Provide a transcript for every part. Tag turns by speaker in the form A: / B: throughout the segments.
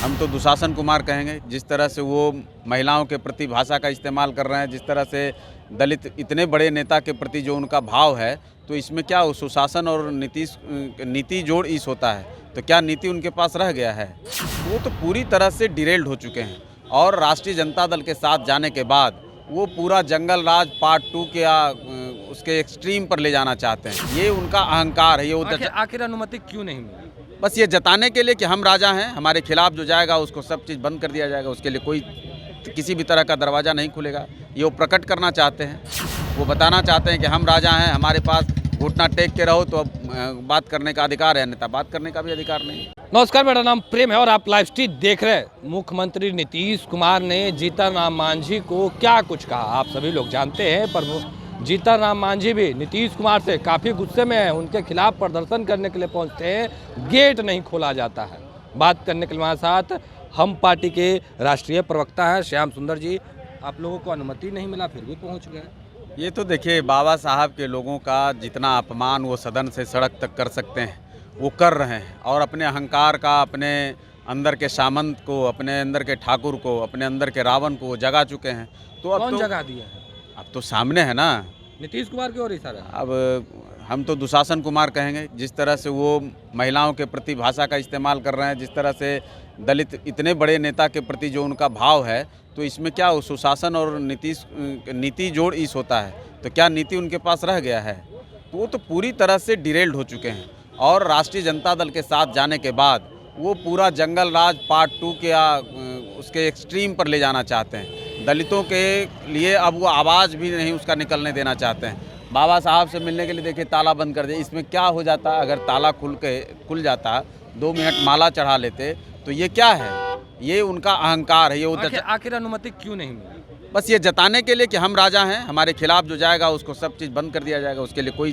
A: हम तो दुशासन कुमार कहेंगे। जिस तरह से वो महिलाओं के प्रति भाषा का इस्तेमाल कर रहे हैं, जिस तरह से दलित इतने बड़े नेता के प्रति जो उनका भाव है, तो इसमें क्या सुशासन और नीति जोड़ ईस होता है। तो क्या नीति उनके पास रह गया है? वो तो पूरी तरह से डिरेल्ड हो चुके हैं और राष्ट्रीय जनता दल के साथ जाने के बाद वो पूरा जंगल राज पार्ट 2 के उसके एक्सट्रीम पर ले जाना चाहते हैं। ये उनका अहंकार है। ये
B: आखिर अनुमति क्यों नहीं मिली?
A: बस ये जताने के लिए कि हम राजा हैं, हमारे खिलाफ जो जाएगा उसको सब चीज़ बंद कर दिया जाएगा, उसके लिए कोई किसी भी तरह का दरवाज़ा नहीं खुलेगा। ये वो प्रकट करना चाहते हैं, वो बताना चाहते हैं कि हम राजा हैं, हमारे पास घुटना टेक के रहो तो अब बात करने का अधिकार है, अन्यथा बात करने का भी अधिकार नहीं।
B: नमस्कार, मेरा नाम प्रेम है और आप लाइव स्ट्रीट देख रहे हैं। मुख्यमंत्री नीतीश कुमार ने जीतन राम मांझी को क्या कुछ कहा आप सभी लोग जानते हैं, पर जीतन राम मांझी भी नीतीश कुमार से काफ़ी गुस्से में है। उनके खिलाफ प्रदर्शन करने के लिए पहुंचते हैं, गेट नहीं खोला जाता है। बात करने के लिए हमारे साथ हम पार्टी के राष्ट्रीय प्रवक्ता हैं श्याम सुंदर जी। आप लोगों को अनुमति नहीं मिला फिर भी पहुंच गए।
A: ये तो देखिए, बाबा साहब के लोगों का जितना अपमान वो सदन से सड़क तक कर सकते हैं वो कर रहे हैं, और अपने अहंकार का, अपने अंदर के सामंत को, अपने अंदर के ठाकुर को, अपने अंदर के रावण को वो जगा चुके हैं। तो अब
B: कौन जगा दिया है?
A: अब तो सामने है ना,
B: नीतीश कुमार की ओर इशारा।
A: अब हम तो दुशासन कुमार कहेंगे। जिस तरह से वो महिलाओं के प्रति भाषा का इस्तेमाल कर रहे हैं, जिस तरह से दलित इतने बड़े नेता के प्रति जो उनका भाव है, तो इसमें क्या सुशासन और नीति जोड़ ईस होता है। तो क्या नीति उनके पास रह गया है? तो वो तो पूरी तरह से डिरेल्ड हो चुके हैं और राष्ट्रीय जनता दल के साथ जाने के बाद वो पूरा जंगल राज पार्ट 2 के उसके एक्सट्रीम पर ले जाना चाहते हैं। दलितों के लिए अब वो आवाज़ भी नहीं उसका निकलने देना चाहते हैं। बाबा साहब से मिलने के लिए देखिए ताला बंद कर दिया। इसमें क्या हो जाता, अगर ताला खुल जाता, 2 मिनट माला चढ़ा लेते, तो ये क्या है? ये उनका अहंकार है। ये
B: आखिर अनुमति क्यों नहीं मिली?
A: बस ये जताने के लिए कि हम राजा हैं, हमारे खिलाफ जो जाएगा उसको सब चीज़ बंद कर दिया जाएगा, उसके लिए कोई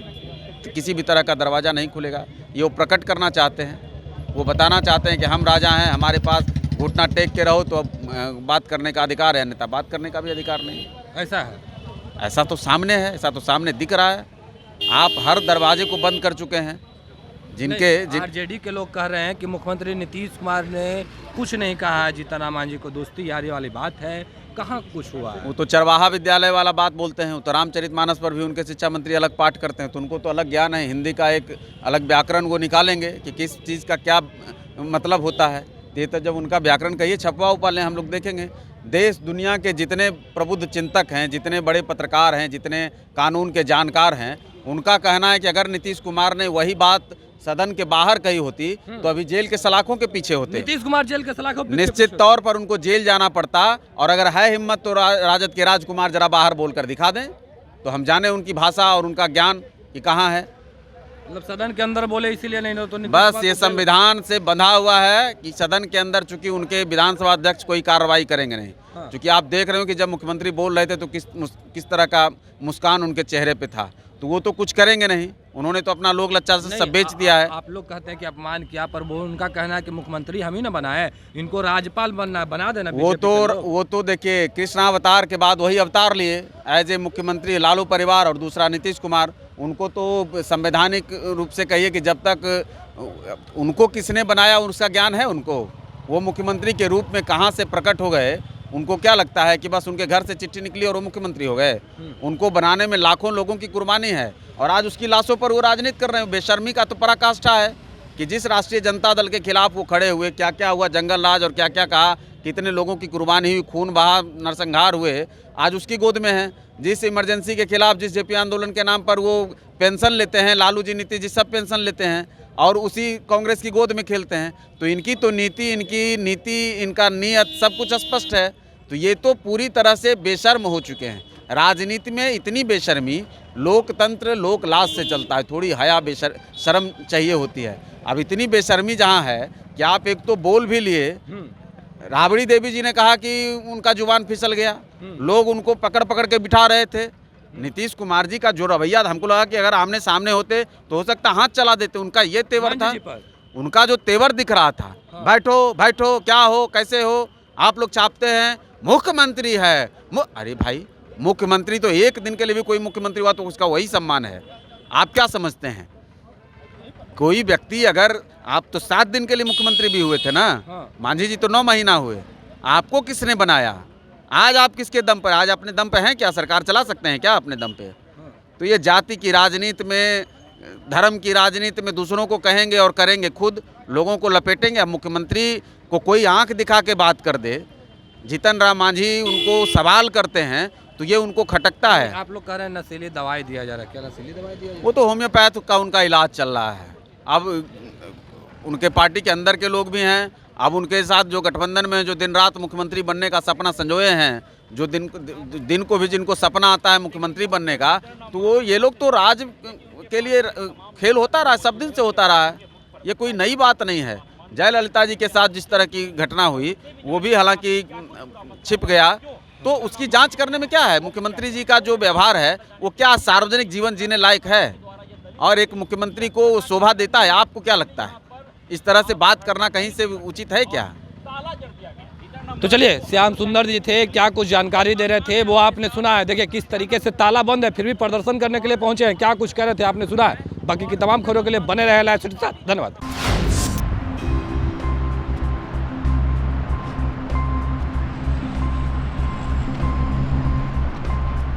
A: किसी भी तरह का दरवाज़ा नहीं खुलेगा। ये वो प्रकट करना चाहते हैं, वो बताना चाहते हैं कि हम राजा हैं, हमारे पास घुटना टेक के रहो तो अब बात करने का अधिकार है, अन्यथा बात करने का भी अधिकार नहीं।
B: ऐसा है?
A: ऐसा तो सामने है, ऐसा तो सामने दिख रहा है। आप हर दरवाजे को बंद कर चुके हैं।
B: आरजेडी के लोग कह रहे हैं कि मुख्यमंत्री नीतीश कुमार ने कुछ नहीं कहा है जीतन राम मांझी को, दोस्ती यारी वाली बात है, कहाँ कुछ हुआ है?
A: वो तो चरवाहा विद्यालय वाला बात बोलते हैं। तो रामचरितमानस पर भी उनके शिक्षा मंत्री अलग पाठ करते हैं, तो उनको तो अलग ज्ञान है। हिंदी का एक अलग व्याकरण वो निकालेंगे कि किस चीज़ का क्या मतलब होता है। ये तो जब उनका व्याकरण कहिए छपवा उपा लें, हम लोग देखेंगे। देश दुनिया के जितने प्रबुद्ध चिंतक हैं, जितने बड़े पत्रकार हैं, जितने कानून के जानकार हैं, उनका कहना है कि अगर नीतीश कुमार ने वही बात सदन के बाहर कही होती तो अभी जेल के सलाखों के पीछे होते।
B: नीतीश कुमार जेल के सलाखों के
A: निश्चित तौर पर उनको जेल जाना पड़ता। और अगर है हिम्मत तो राजद के राजकुमार जरा बाहर बोलकर दिखा दें तो हम जाने उनकी भाषा और उनका ज्ञान कि कहाँ है।
B: मतलब सदन के अंदर बोले इसीलिए नहीं तो
A: बस ये संविधान से बंधा हुआ है कि सदन के अंदर चूंकि उनके विधानसभा अध्यक्ष कोई कार्रवाई करेंगे नहीं। क्योंकि आप देख रहे हो कि जब मुख्यमंत्री बोल रहे थे तो किस तरह का मुस्कान उनके चेहरे पे था, तो वो तो कुछ करेंगे नहीं। उन्होंने तो अपना लोक लच्चा से सब बेच दिया है।
B: आप लोग कहते हैं कि अपमान किया, पर वो उनका कहना है कि मुख्यमंत्री हम ही ना बनाए, इनको राज्यपाल बना देना।
A: वो तो देखिए, कृष्णावतार के बाद वही अवतार लिए एज ए मुख्यमंत्री लालू परिवार और दूसरा नीतीश कुमार। उनको तो संवैधानिक रूप से कहिए कि जब तक उनको किसने बनाया उसका ज्ञान है उनको। वो मुख्यमंत्री के रूप में कहाँ से प्रकट हो गए, उनको क्या लगता है कि बस उनके घर से चिट्ठी निकली और वो मुख्यमंत्री हो गए? उनको बनाने में लाखों लोगों की कुर्बानी है और आज उसकी लाशों पर वो राजनीति कर रहे हैं। बेशर्मी का तो पराकाष्ठा है कि जिस राष्ट्रीय जनता दल के खिलाफ वो खड़े हुए, क्या क्या हुआ, जंगल राज और क्या क्या कहा, कितने लोगों की कुर्बानी हुई, खून बहा, नरसंहार हुए, आज उसकी गोद में है। जिस इमरजेंसी के खिलाफ, जिस जेपी आंदोलन के नाम पर वो पेंशन लेते हैं, लालू जी, नीतीश जी सब पेंशन लेते हैं और उसी कांग्रेस की गोद में खेलते हैं। तो इनकी तो नीति, इनका नीयत सब कुछ स्पष्ट है। तो ये तो पूरी तरह से बेशर्म हो चुके हैं। राजनीति में इतनी बेशर्मी, लोकतंत्र लोकलाज से चलता है, थोड़ी हया शर्म चाहिए होती है। अब इतनी बेशर्मी जहाँ है कि आप एक तो बोल भी लिए, राबड़ी देवी जी ने कहा कि उनका जुबान फिसल गया, लोग उनको पकड़ पकड़ के बिठा रहे थे। नीतीश कुमार जी का जो रवैया, हमको लगा कि अगर आमने सामने होते तो हो सकता हाथ चला देते। उनका ये तेवर था, उनका जो तेवर दिख रहा था, बैठो बैठो, क्या हो, कैसे हो, आप लोग छापते हैं मुख्यमंत्री है। अरे भाई, मुख्यमंत्री तो एक दिन के लिए भी कोई मुख्यमंत्री हुआ तो उसका वही सम्मान है। आप क्या समझते हैं? कोई व्यक्ति अगर, आप तो 7 दिन के लिए मुख्यमंत्री भी हुए थे ना,
B: हाँ।
A: मांझी जी तो 9 महीना हुए। आपको किसने बनाया? आज आप किसके दम पर, आज अपने दम पे हैं क्या? सरकार चला सकते हैं क्या अपने दम पे? तो ये जाति की राजनीति में, धर्म की राजनीति में दूसरों को कहेंगे और करेंगे खुद, लोगों को लपेटेंगे। अब मुख्यमंत्री को कोई आंख दिखा के बात कर दे, जीतन राम मांझी उनको सवाल करते हैं तो ये उनको खटकता है।
B: आप लोग कह रहे हैं नशीली दवाई दिया जा रहा है, क्या नशीली दवाई दिया जा
A: वो तो होम्योपैथ का उनका इलाज चल रहा है। अब उनके पार्टी के अंदर के लोग भी हैं, अब उनके साथ जो गठबंधन में जो दिन रात मुख्यमंत्री बनने का सपना संजोए हैं, जो दिन को भी जिनको सपना आता है मुख्यमंत्री बनने का, तो वो ये लोग तो राज के लिए खेल होता रहा, सब दिन से होता रहा है, ये कोई नई बात नहीं है। जयललिता जी के साथ जिस तरह की घटना हुई वो भी हालांकि छिप गया, तो उसकी जांच करने में क्या है? मुख्यमंत्री जी का जो व्यवहार है वो क्या सार्वजनिक जीवन जीने लायक है और एक मुख्यमंत्री को शोभा देता है? आपको क्या लगता है इस तरह से बात करना कहीं से उचित है क्या?
B: तो चलिए, श्याम सुंदर जी थे, क्या कुछ जानकारी दे रहे थे वो आपने सुना है। देखिए किस तरीके से ताला बंद है फिर भी प्रदर्शन करने के लिए पहुंचे हैं, क्या कुछ कह रहे थे आपने सुना है। बाकी की तमाम खबरों के लिए बने रहे लाइव स्ट्रीट के साथ। धन्यवाद।